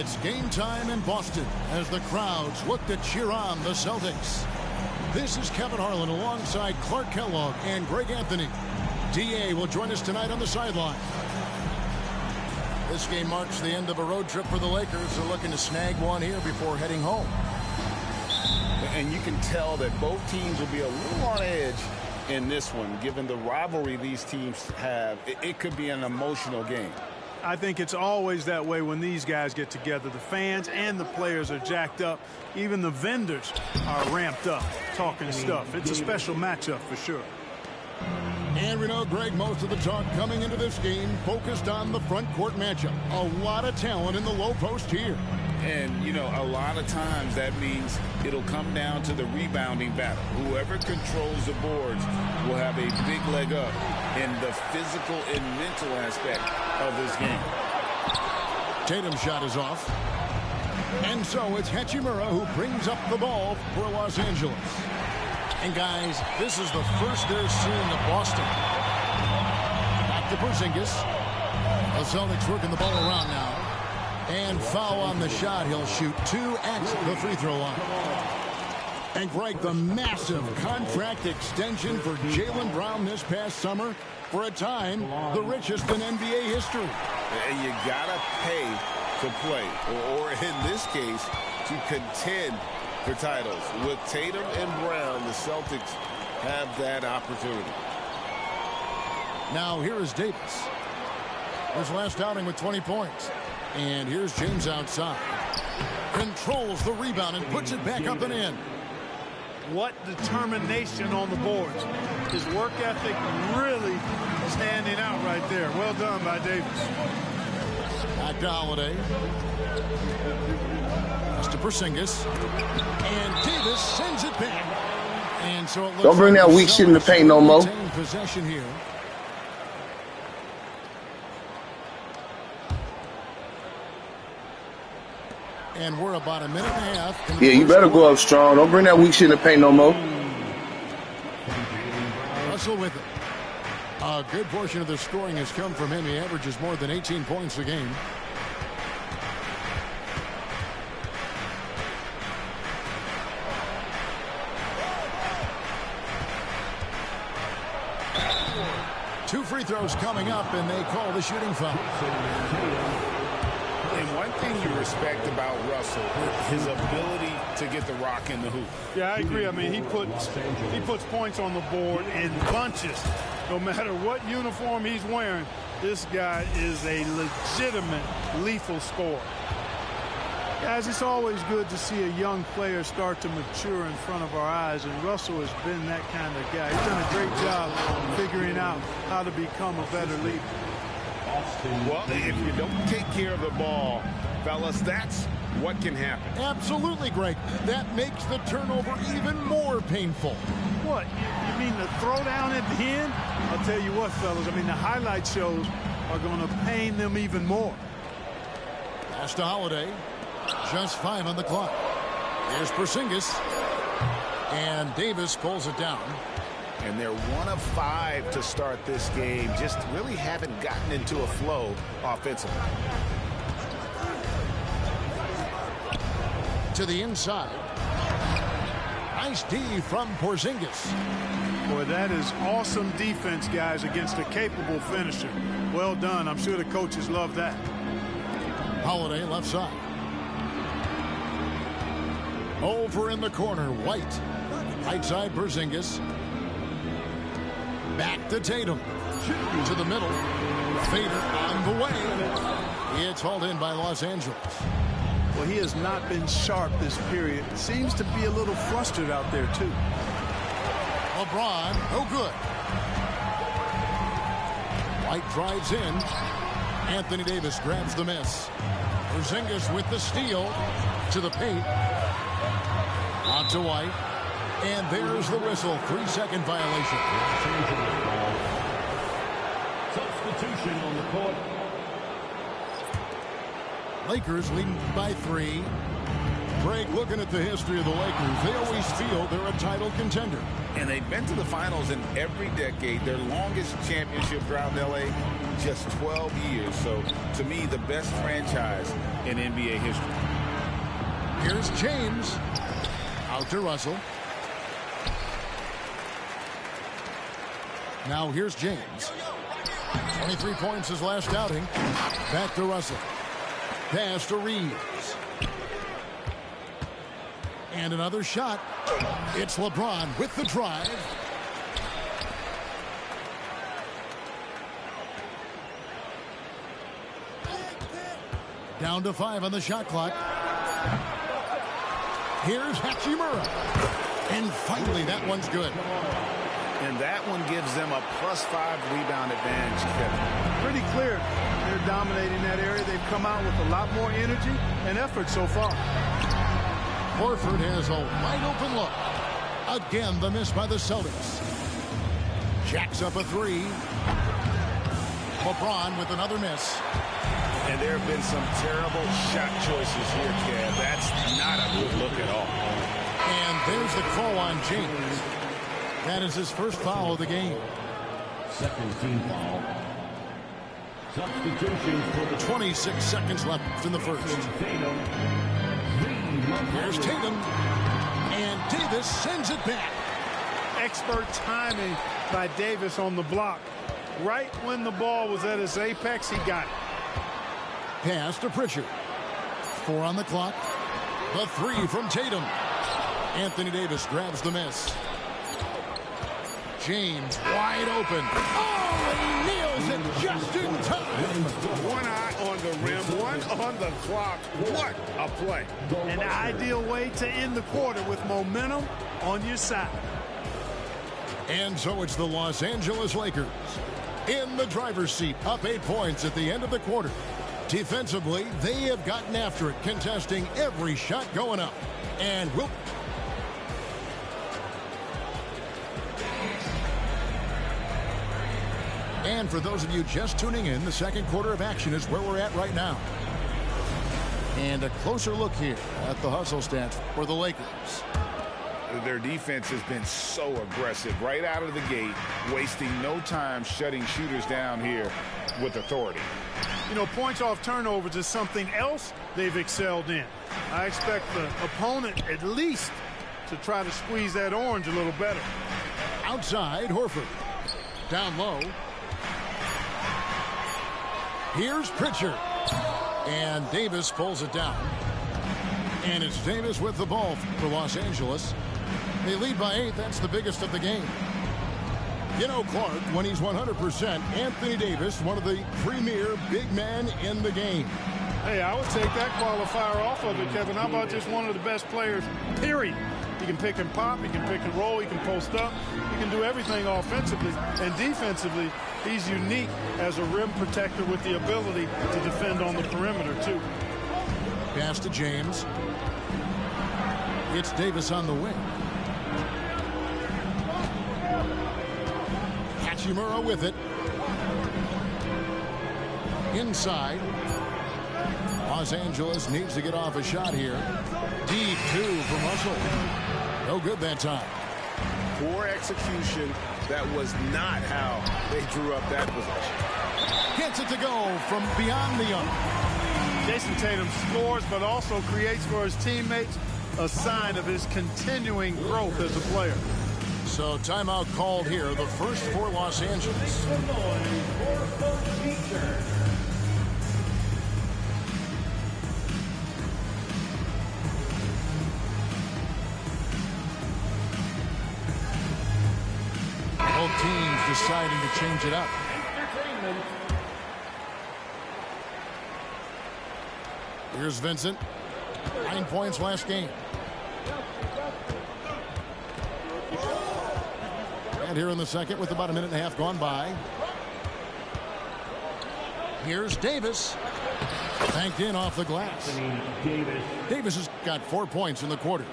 It's game time in Boston as the crowds look to cheer on the Celtics. This is Kevin Harlan alongside Clark Kellogg and Greg Anthony. D.A. will join us tonight on the sideline. This game marks the end of a road trip for the Lakers. They're looking to snag one here before heading home. And you can tell that both teams will be a little on edge in this one. Given the rivalry these teams have, it could be an emotional game. I think it's always that way when these guys get together. The fans and the players are jacked up. Even the vendors are ramped up, talking stuff. It's a special matchup for sure. And we know, Greg, most of the talk coming into this game focused on the front court matchup. A lot of talent in the low post here. And, you know, a lot of times that means it'll come down to the rebounding battle. Whoever controls the boards will have a big leg up in the physical and mental aspect of this game. Tatum's shot is off. And so it's Hachimura who brings up the ball for Los Angeles. And, guys, this is the first they're seeing of Boston. Back to Porzingis. The Celtics working the ball around now. And foul on the shot. He'll shoot 2 at the free throw line. And, Greg, the massive contract extension for Jaylen Brown this past summer. For a time, the richest in NBA history. And you got to pay to play. Or in this case, to contend for titles. With Tatum and Brown, the Celtics have that opportunity. Now here is Davis. His last outing with 20 points. And here's James outside. Controls the rebound and puts it back up and in. What determination on the boards. His work ethic really standing out right there. Well done by Davis. Back to Holiday. To Porzingis, and Davis sends it back. And so it don't bring that weak shit in the paint no more. Possession here. And we're about a minute and a half. Yeah, you better go up strong. Don't bring that weak shit in the paint no more. Russell with it. A good portion of the scoring has come from him. He averages more than 18 points a game. Two free throws coming up, and they call the shooting foul. And one thing you respect about Russell, his ability to get the rock in the hoop. Yeah, I agree. I mean, he puts points on the board in bunches. No matter what uniform he's wearing, this guy is a legitimate lethal scorer. Guys, it's always good to see a young player start to mature in front of our eyes, and Russell has been that kind of guy. He's done a great job figuring out how to become a better leader. Well, if you don't take care of the ball, fellas, that's what can happen. Absolutely, Greg. That makes the turnover even more painful. What? You mean the throwdown at the end? I'll tell you what, fellas. I mean, the highlight shows are going to pain them even more. Pass to Holiday. Just 5 on the clock. Here's Porzingis. And Davis pulls it down. And they're 1 of 5 to start this game. Just really haven't gotten into a flow offensively. To the inside. Nice D from Porzingis. Boy, that is awesome defense, guys, against a capable finisher. Well done. I'm sure the coaches love that. Holiday left side. Over in the corner, White. Right side, Porzingis. Back to Tatum. To the middle. Fader on the way. It's hauled in by Los Angeles. Well, he has not been sharp this period. Seems to be a little flustered out there, too. LeBron, no good. White drives in. Anthony Davis grabs the miss. Porzingis with the steal. To the paint. On to White. And there's the whistle. 3-second violation. Substitution on the court. Lakers leading by 3. Greg, looking at the history of the Lakers, they always feel they're a title contender. And they've been to the finals in every decade. Their longest championship drought in L.A., just 12 years. So, to me, the best franchise in NBA history. Here's James. Out to Russell. Now here's James. 23 points his last outing. Back to Russell. Pass to Reeves. And another shot. It's LeBron with the drive. Down to 5 on the shot clock. Here's Hachimura. And finally, that one's good. And that one gives them a +5 rebound advantage, Kevin. Pretty clear. They're dominating that area. They've come out with a lot more energy and effort so far. Horford has a wide-open look. Again, the miss by the Celtics. Jacks up a 3. LeBron with another miss. And there have been some terrible shot choices here, Kev. That's not a good look at all. And there's the call on James. That is his first foul of the game. Second team foul. Substitution for the 26 seconds left in the first. Tatum. Here's Tatum. And Davis sends it back. Expert timing by Davis on the block. Right when the ball was at its apex, he got it. Pass to Pritchard. 4 on the clock. The 3 from Tatum. Anthony Davis grabs the miss. James wide open. Oh, and he nails it just in time. One eye on the rim, one on the clock. What a play. An ideal way to end the quarter with momentum on your side. And so it's the Los Angeles Lakers in the driver's seat, up 8 points at the end of the quarter. Defensively, they have gotten after it, contesting every shot going up. And will. And for those of you just tuning in, the second quarter of action is where we're at right now. And a closer look here at the hustle stats for the Lakers. Their defense has been so aggressive right out of the gate, wasting no time shutting shooters down here with authority. You know, points off turnovers is something else they've excelled in. I expect the opponent at least to try to squeeze that orange a little better. Outside, Horford. Down low. Here's Pritchard. And Davis pulls it down. And it's Davis with the ball for Los Angeles. They lead by 8. That's the biggest of the game. You know, Clark, when he's 100%, Anthony Davis, one of the premier big men in the game. Hey, I would take that qualifier off of it, Kevin. How about just one of the best players, period? He can pick and pop, he can pick and roll, he can post up, he can do everything offensively. And defensively, he's unique as a rim protector with the ability to defend on the perimeter, too. Pass to James. It's Davis on the wing. Hachimura with it. Inside. Los Angeles needs to get off a shot here. Deep 2 from Russell. No good that time. Poor execution. That was not how they drew up that possession. Gets it to go from beyond the arc. Jason Tatum scores, but also creates for his teammates a sign of his continuing growth as a player. So timeout called here, the first for Los Angeles. Both teams deciding to change it up. Here's Vincent. 9 points last game. And here in the second with about a minute and a half gone by. Here's Davis. Banked in off the glass. Davis has got 4 points in the quarter.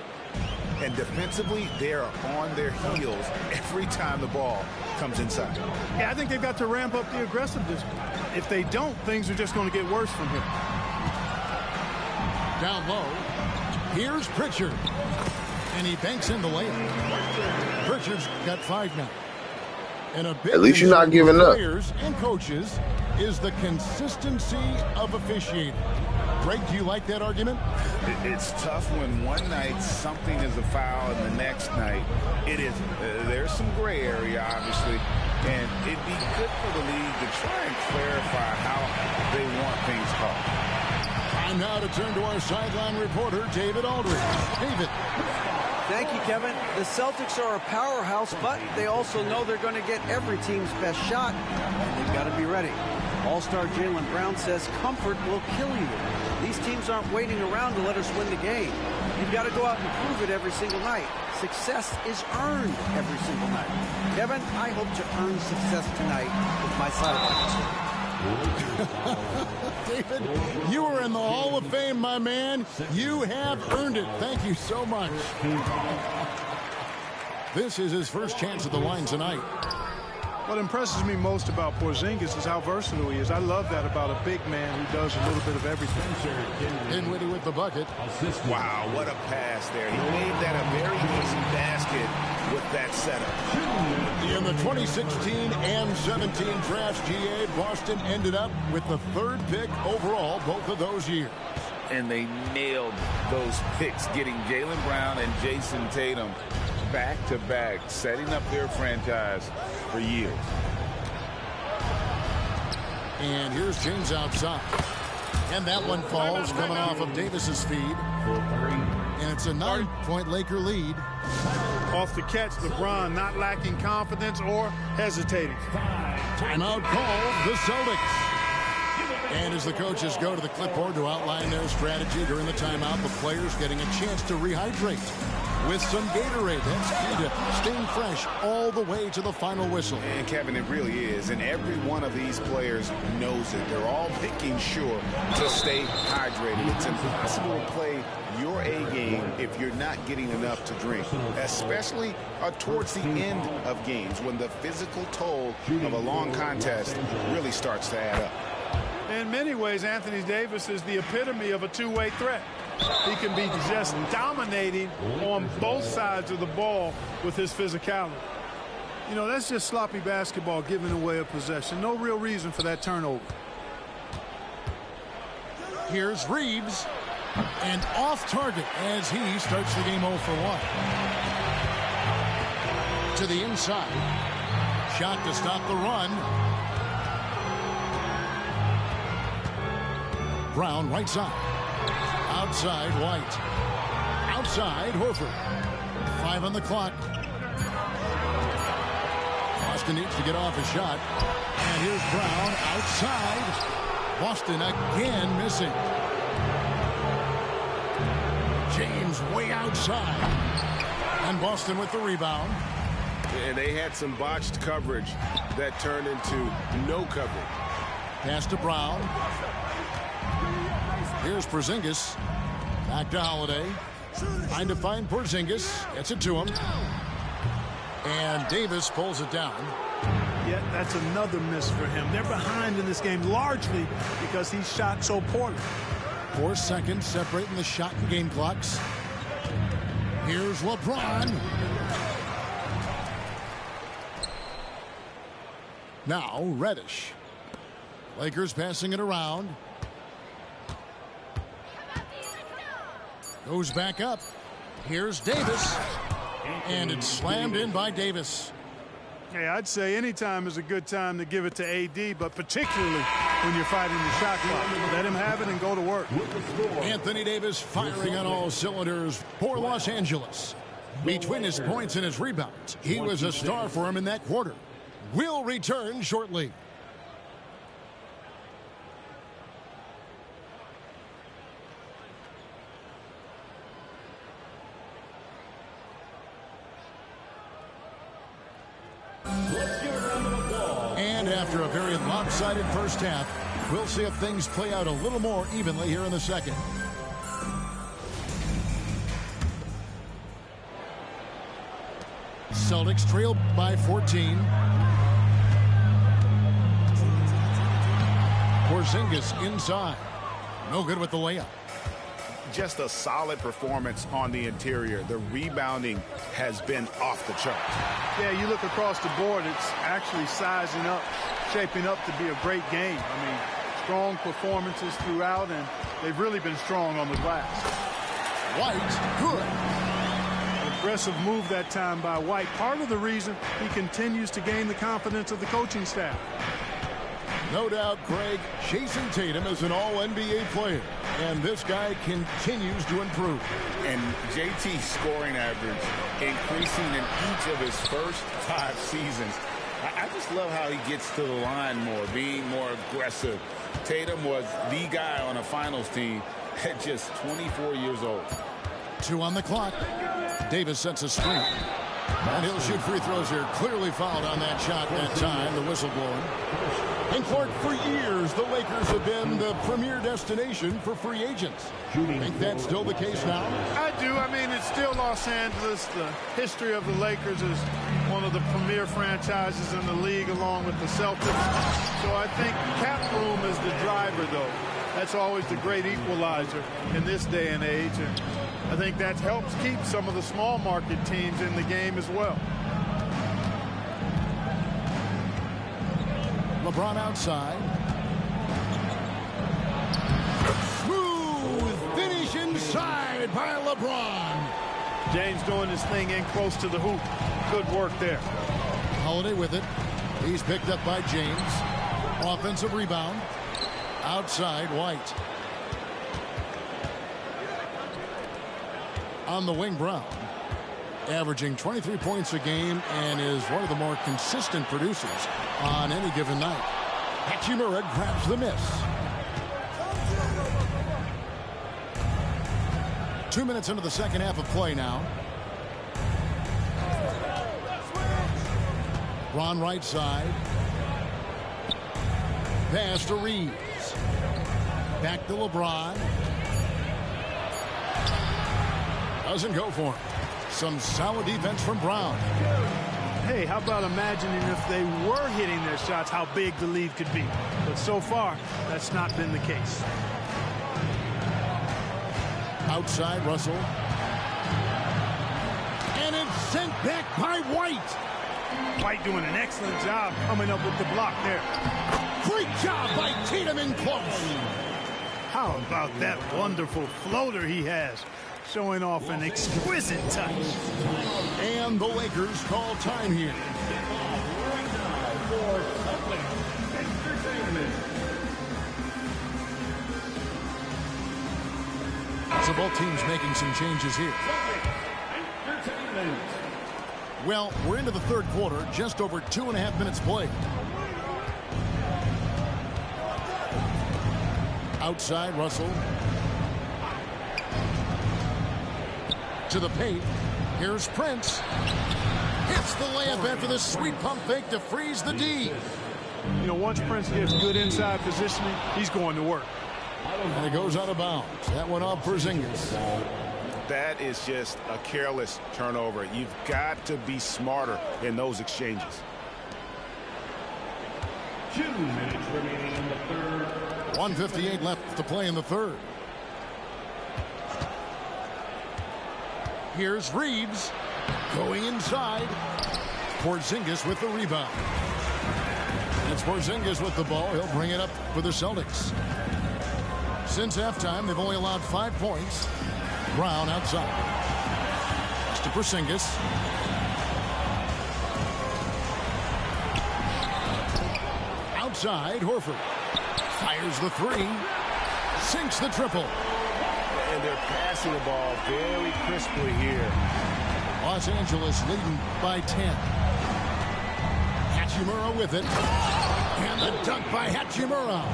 And defensively, they're on their heels every time the ball comes inside. Yeah, I think they've got to ramp up the aggressiveness. If they don't, things are just going to get worse from here. Down low. Here's Pritchard. And he banks in the layup. Pritchard's got 5 now. And a big At least you're not giving up. Players and coaches is the consistency of officiating. Greg, do you like that argument? It's tough when one night something is a foul and the next night it isn't. There's some gray area, obviously, and it'd be good for the league to try and clarify how they want things called. Time now to turn to our sideline reporter, David Aldridge. David. Thank you, Kevin. The Celtics are a powerhouse, but they also know they're going to get every team's best shot, and they've got to be ready. All-star Jaylen Brown says comfort will kill you. These teams aren't waiting around to let us win the game. You've got to go out and prove it every single night. Success is earned every single night. Kevin, I hope to earn success tonight with my sideline. David, you are in the Hall of Fame, my man. You have earned it. Thank you so much. This is his first chance at the line tonight. What impresses me most about Porzingis is how versatile he is. I love that about a big man who does a little bit of everything. Dinwiddie with the bucket. Wow, what a pass there. He made that a very easy basket with that setup. In the 2016 and 17 drafts, GA, Boston ended up with the 3rd pick overall both of those years. And they nailed those picks, getting Jaylen Brown and Jason Tatum back-to-back, setting up their franchise for years. And here's James outside. And that one falls coming off of Davis's feed. And it's a 9-point Laker lead. Off the catch, LeBron not lacking confidence or hesitating. Timeout called the Celtics. And as the coaches go to the clipboard to outline their strategy during the timeout, the players getting a chance to rehydrate with some Gatorade. That's key to staying fresh all the way to the final whistle. And Kevin, it really is. And every one of these players knows it. They're all making sure to stay hydrated. It's impossible to play your A game if you're not getting enough to drink, especially towards the end of games when the physical toll of a long contest really starts to add up. In many ways, Anthony Davis is the epitome of a two-way threat. He can be just dominating on both sides of the ball with his physicality. You know, that's just sloppy basketball, giving away a possession. No real reason for that turnover. Here's Reeves. And off target as he starts the game 0 for 1. To the inside. Shot to stop the run. Brown right side. Outside White. Outside Horford. 5 on the clock. Boston needs to get off a shot. And here's Brown outside. Boston again missing. James way outside. And Boston with the rebound. And they had some botched coverage that turned into no coverage. Pass to Brown. Here's Porzingis. Back to Holiday. Trying to find Porzingis. Gets it to him. And Davis pulls it down. Yet that's another miss for him. They're behind in this game largely because he shot so poorly. 4 seconds separating the shot and game clocks. Here's LeBron. Now Reddish. Lakers passing it around. Goes back up. Here's Davis. And it's slammed in by Davis. Hey, I'd say any time is a good time to give it to AD, but particularly when you're fighting the shot clock. Let him have it and go to work. Anthony Davis firing on all cylinders for Los Angeles. Between his points and his rebounds, he was a star for him in that quarter. We'll return shortly. And after a very lopsided first half, we'll see if things play out a little more evenly here in the second. Celtics trail by 14. Porzingis inside. No good with the layup. just a solid performance on the interior. The rebounding has been off the chart. Yeah, you look across the board, it's actually sizing up, shaping up to be a great game. I mean, strong performances throughout, and they've really been strong on the glass. White, good. Aggressive move that time by White. Part of the reason he continues to gain the confidence of the coaching staff. No doubt, Greg, Jason Tatum is an all-NBA player, and this guy continues to improve. And JT's scoring average increasing in each of his first 5 seasons. I just love how he gets to the line more, being more aggressive. Tatum was the guy on a finals team at just 24 years old. 2 on the clock. Davis sets a screen. And he'll shoot free throws here. Clearly fouled on that shot that time, the whistle blowing. And Clark, for years, the Lakers have been the premier destination for free agents. Think that's still the case now? I do. I mean, it's still Los Angeles. The history of the Lakers is one of the premier franchises in the league, along with the Celtics. So I think cap room is the driver, though. That's always the great equalizer in this day and age. And I think that helps keep some of the small market teams in the game as well. LeBron outside. Smooth finish inside by LeBron. James doing his thing in close to the hoop. Good work there. Holiday with it. He's picked up by James. Offensive rebound. Outside, White. On the wing, Brown. Averaging 23 points a game and is one of the more consistent producers on any given night. Hachimura grabs the miss. 2 minutes into the second half of play now. Ron right side. Pass to Reeves. Back to LeBron. Doesn't go for him. Some solid defense from Brown. Hey, how about imagining if they were hitting their shots, how big the lead could be. But so far, that's not been the case. Outside, Russell. And it's sent back by White. White doing an excellent job coming up with the block there. Great job by Tatum in close. How about that wonderful floater he has? Showing off an exquisite touch. And the Lakers call time here. So both teams making some changes here. Well, we're into the third quarter, just over 2.5 minutes played. Outside, Russell. To the paint. Here's Prince. Hits the layup after the sweet pump fake to freeze the D. You know, once Prince gets good inside positioning, he's going to work. And it goes out of bounds. That went off for Porzingis. That is just a careless turnover. You've got to be smarter in those exchanges. 2 minutes remaining in the third. 1:58 left to play in the third. Here's Reeves going inside. Porzingis with the rebound. It's Porzingis with the ball. He'll bring it up for the Celtics. Since halftime, they've only allowed 5 points. Brown outside. It's to Porzingis. Outside, Horford. Fires the three. Sinks the triple. And they're passing the ball very crisply here. Los Angeles leading by 10. Hachimura with it. And the dunk by Hachimura.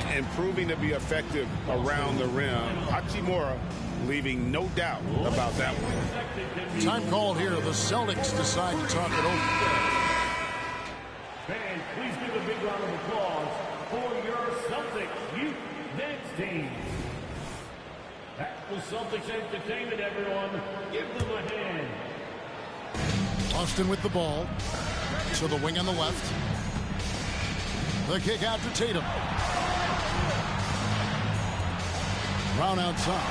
And proving to be effective around the rim. Hachimura leaving no doubt about that one. Time called here. The Celtics decide to talk it over. Fans, please give a big round of applause for your Celtics Youth Next team. That's the Celtics entertainment, everyone. Give them a hand. Austin with the ball. To the wing on the left. The kick out to Tatum. Brown outside.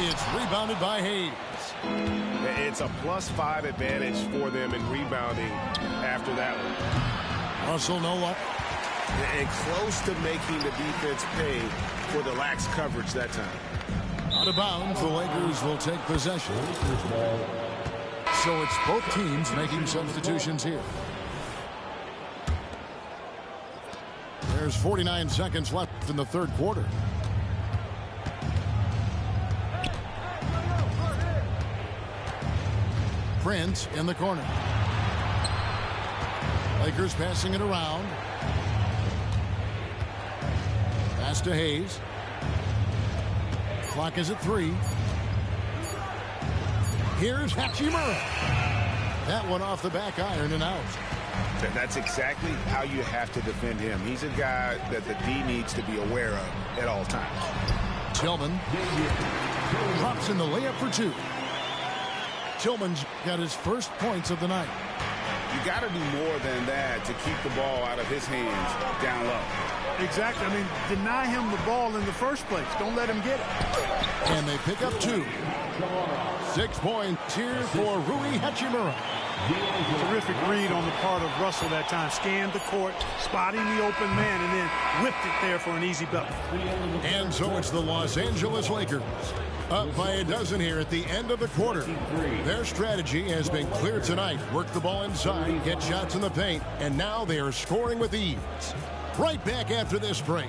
It's rebounded by Hayes. It's a +5 advantage for them in rebounding after that one. Russell no longer. And close to making the defense pay for the lax coverage that time. Out of bounds, the Lakers will take possession. So it's both teams making substitutions here. There's 49 seconds left in the third quarter. Prince in the corner. Lakers passing it around. Pass to Hayes. Clock is at 3. Here's Hachimura. That one off the back iron and out. That's exactly how you have to defend him. He's a guy that the D needs to be aware of at all times. Tillman drops in the layup for 2. Tillman's got his first points of the night. You got to do more than that to keep the ball out of his hands down low. Exactly. I mean, deny him the ball in the first place. Don't let him get it. And they pick up 2. 6 points here for Rui Hachimura. Terrific read on the part of Russell that time. Scanned the court, spotting the open man, and then whipped it there for an easy bucket. And so it's the Los Angeles Lakers up by a dozen here at the end of the quarter. Their strategy has been clear tonight. Work the ball inside, get shots in the paint, and now they are scoring with ease. Right back after this break.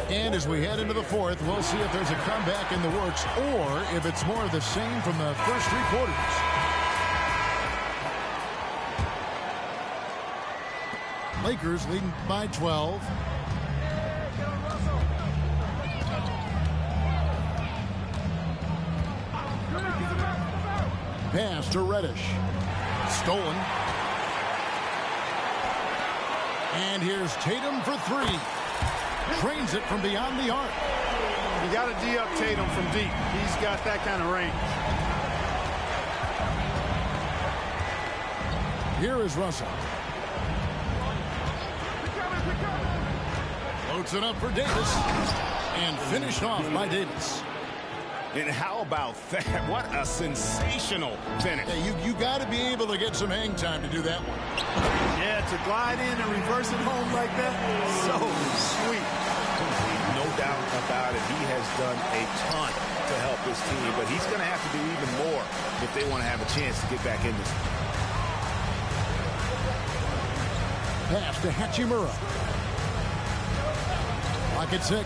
And as we head into the fourth, we'll see if there's a comeback in the works or if it's more of the same from the first 3 quarters. Lakers leading by 12. Pass to Reddish. Stolen. And here's Tatum for 3. Trains it from beyond the arc. You got to D up Tatum from deep. He's got that kind of range. Here is Russell. Floats it up for Davis. And finished off by Davis. And how about that? What a sensational finish. Yeah, you got to be able to get some hang time to do that one. Yeah, to glide in and reverse it home like that, so sweet. No doubt about it. He has done a ton to help his team, but he's going to have to do even more if they want to have a chance to get back in this. Pass to Hachimura. Clock at 6.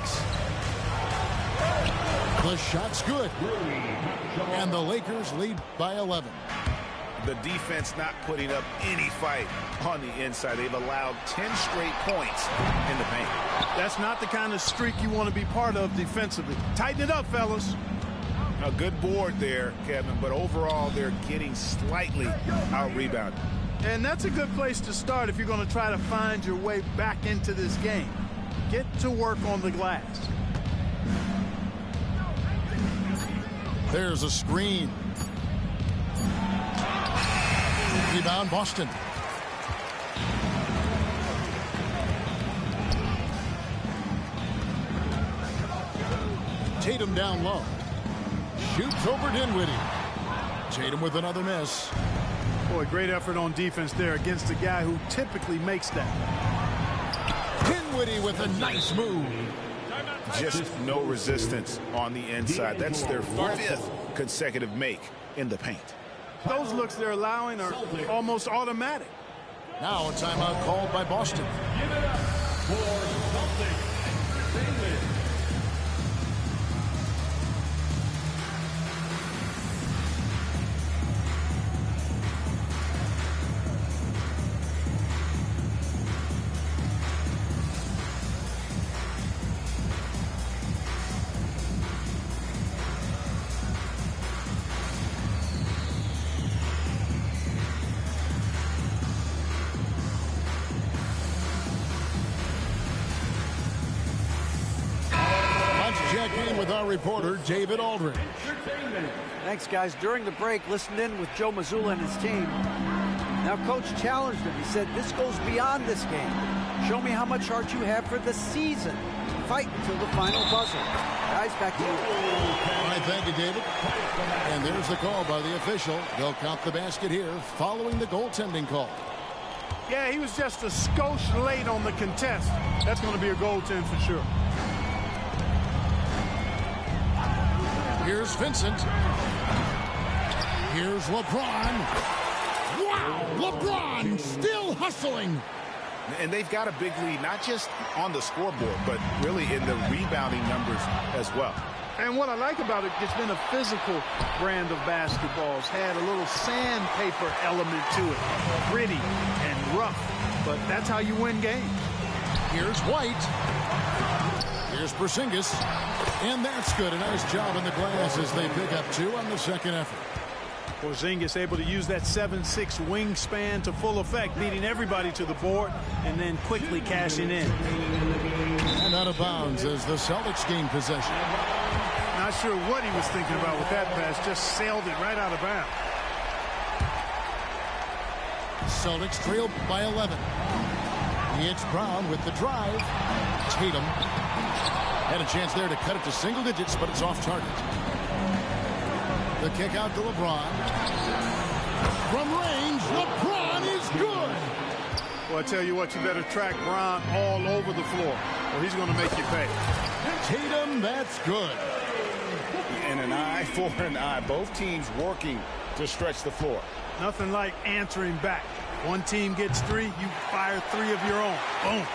The shot's good. And the Lakers lead by 11. The defense not putting up any fight on the inside. They've allowed 10 straight points in the paint. That's not the kind of streak you want to be part of defensively. Tighten it up, fellas. A good board there, Kevin, but overall they're getting slightly out-rebounded. And that's a good place to start if you're going to try to find your way back into this game. Get to work on the glass. There's a screen. Rebound, Boston. Tatum down low. Shoots over Dinwiddie. Tatum with another miss. Boy, great effort on defense there against a guy who typically makes that. Dinwiddie with a nice move. Just no resistance on the inside. That's their 5th consecutive make in the paint. Those looks they're allowing are almost automatic. Now a timeout called by Boston. Give it up for Celtics. Davis. in with our reporter, David Aldridge. Thanks, guys. During the break, listened in with Joe Mazzulla and his team. Now, Coach challenged him. He said, this goes beyond this game. Show me how much heart you have for the season. Fight until the final buzzer. Guys, back to you. All right, thank you, David. And there's the call by the official. They'll count the basket here following the goaltending call. Yeah, he was just a skosh late on the contest. That's going to be a goaltend for sure. Here's Vincent. Here's LeBron. Wow, LeBron still hustling. And they've got a big lead, not just on the scoreboard, but really in the rebounding numbers as well. And what I like about it, it's been a physical brand of basketball. It's had a little sandpaper element to it. Gritty and rough, but that's how you win games. Here's White. Here's Porzingis. And that's good. A nice job in the glass as they pick up 2 on the second effort. Porzingis able to use that 7'6" wingspan to full effect, beating everybody to the board and then quickly cashing in. And out of bounds as the Celtics gain possession. Not sure what he was thinking about with that pass. Just sailed it right out of bounds. Celtics trail by 11. It's Brown with the drive. Tatum had a chance there to cut it to single digits, but it's off target. The kick out to LeBron. From range, LeBron is good. Well, I tell you what, you better track Brown all over the floor, or he's going to make you pay. Tatum, that's good. And an eye for an eye. Both teams working to stretch the floor. Nothing like answering back. One team gets 3, you fire 3 of your own. Boom.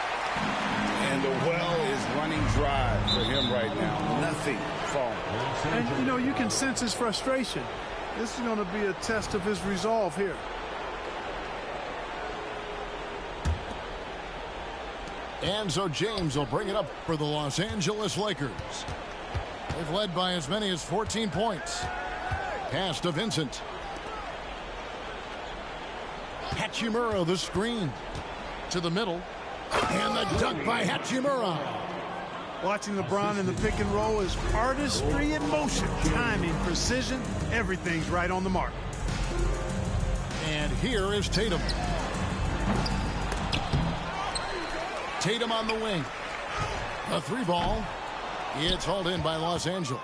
And the well is running dry for him right now. Nothing falling. And, you know, you can sense his frustration. This is going to be a test of his resolve here. And so James will bring it up for the Los Angeles Lakers. They've led by as many as 14 points. Pass to Vincent. Hachimura the screen. To the middle. And the dunk by Hachimura. Watching LeBron in the pick and roll is artistry in motion. Timing, precision, everything's right on the mark. And here is Tatum. Tatum on the wing. A 3-ball. It's hauled in by Los Angeles.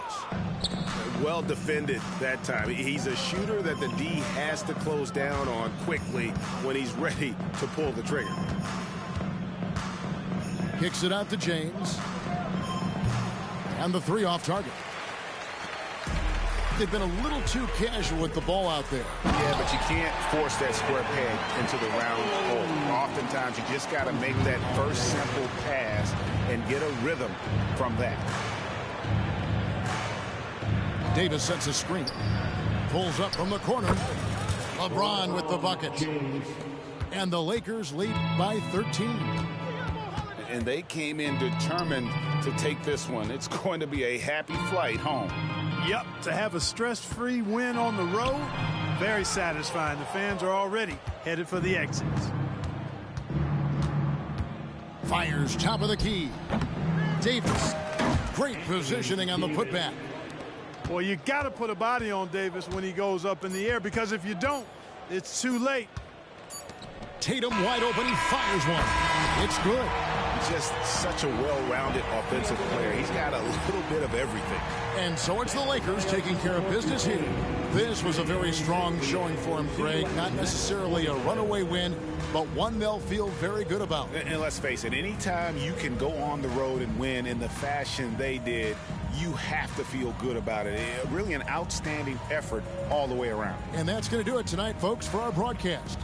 Well defended that time. He's a shooter that the D has to close down on quickly when he's ready to pull the trigger. Kicks it out to James. And the 3 off target. They've been a little too casual with the ball out there. Yeah, but you can't force that square peg into the round hole. Oftentimes, you just got to make that first simple pass and get a rhythm from that. Davis sets a screen. Pulls up from the corner. LeBron with the bucket. And the Lakers lead by 13. And they came in determined to take this one. It's going to be a happy flight home. Yep, to have a stress-free win on the road, very satisfying. The fans are already headed for the exits. Fires top of the key. Davis. Great positioning on the putback. Well, you got to put a body on Davis when he goes up in the air, because if you don't, it's too late. Tatum wide open. He fires one. It's good. He's just such a well-rounded offensive player. He's got a little bit of everything. And so it's the Lakers taking care of business here. This was a very strong showing for him, Greg. Not necessarily a runaway win, but one they'll feel very good about. And let's face it, anytime you can go on the road and win in the fashion they did, you have to feel good about it. Really an outstanding effort all the way around. And that's going to do it tonight, folks, for our broadcast.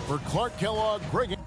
For Clark Kellogg, Greg